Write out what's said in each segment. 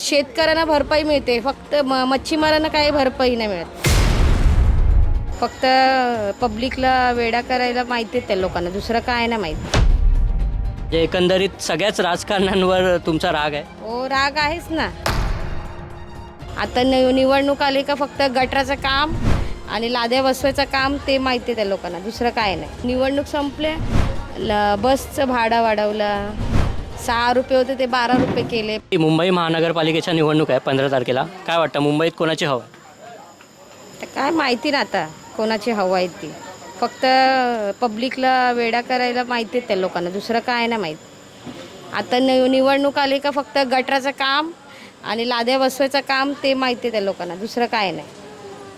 शेतकऱ्यांना भरपाई मिळते, फक्त मच्छीमारांना काही भरपाई नाही मिळत. फक्त पब्लिकला वेडा करायला माहिती आहे त्या लोकांना, दुसरं काय नाही माहीत. जे एकंदरीत सगळ्याच राजकारण्यांवर तुमचा राग आहे. हो, राग आहेच ना. आता निवडणूक आली का फक्त गटराचं काम आणि लाद्या बसवायचं काम ते माहिती आहे त्या लोकांना, दुसरं काय नाही. निवडणूक संपले, बसचं भाडं वाढवलं, 6 रुपये होते ते 12 रुपये केले. मुंबई महानगरपालिकेच्या निवडणूक आहे 15 तारखेला. काय वाटतं मुंबईत कोणाची हवा आहे? तर काय माहिती ना आता कोणाची हवा आहे ती. फक्त पब्लिकला वेडा करायला माहिती आहे त्या लोकांना, दुसरं काय नाही माहीत. आता निवडणूक आली का फक्त गटराचं काम आणि लाद्या बसवायचं काम ते माहिती आहे त्या लोकांना, दुसरं काय नाही.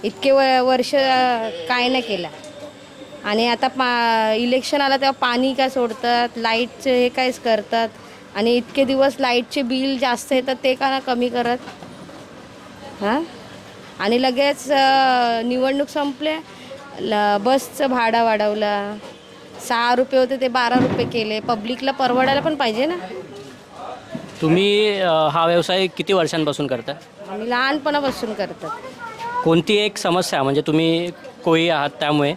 इतके वर्ष काय नाही केलं. आणि आता इलेक्शन आलं तेव्हा पाणी काय सोडतात, लाईटचे हे कायच करतात. आणि इतके दिवस लाईटचे बिल जास्त येतात ते का ना कमी करत. हां, आणि लगेच निवडणूक संपले, बसचं भाडं वाढवलं, 6 रुपये होते ते 12 रुपये केले. पब्लिकला परवडायला पण पाहिजे ना. तुम्ही हा व्यवसाय किती वर्षांपासून करता? आम्ही लहानपणापासून करतात. कोणती एक समस्या म्हणजे तुम्ही कोळी आहात त्यामुळे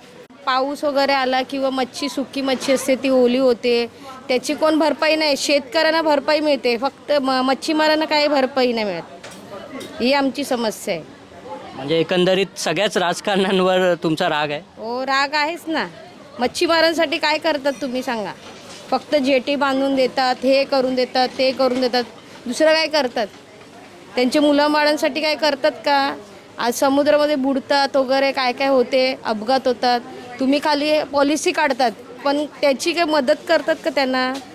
पाऊस वगैरे आला किंवा सुकी मच्छी असते ती ओली होते, त्याची कोण भरपाई नाही. शेतकऱ्यांना भरपाई मिळते, फक्त मच्छीमारांना काही भरपाई नाही मिळत. ही आमची समस्या आहे. म्हणजे एकंदरीत सगळ्याच राजकारण्यांवर तुमचा राग आहे. हो, राग आहेच ना. मच्छीमारांसाठी काय करतात तुम्ही सांगा? फक्त जेटी बांधून देतात, हे करून देतात, ते करून देतात, दुसरं काय करतात? त्यांचे मुलं बाळांसाठी काय करतात का? आज समुद्रामध्ये बुडतात वगैरे काय काय होते, अपघात होतात. तुम्ही खाली पॉलिसी काढतात, पण त्याची काय मदत करतात का त्यांना?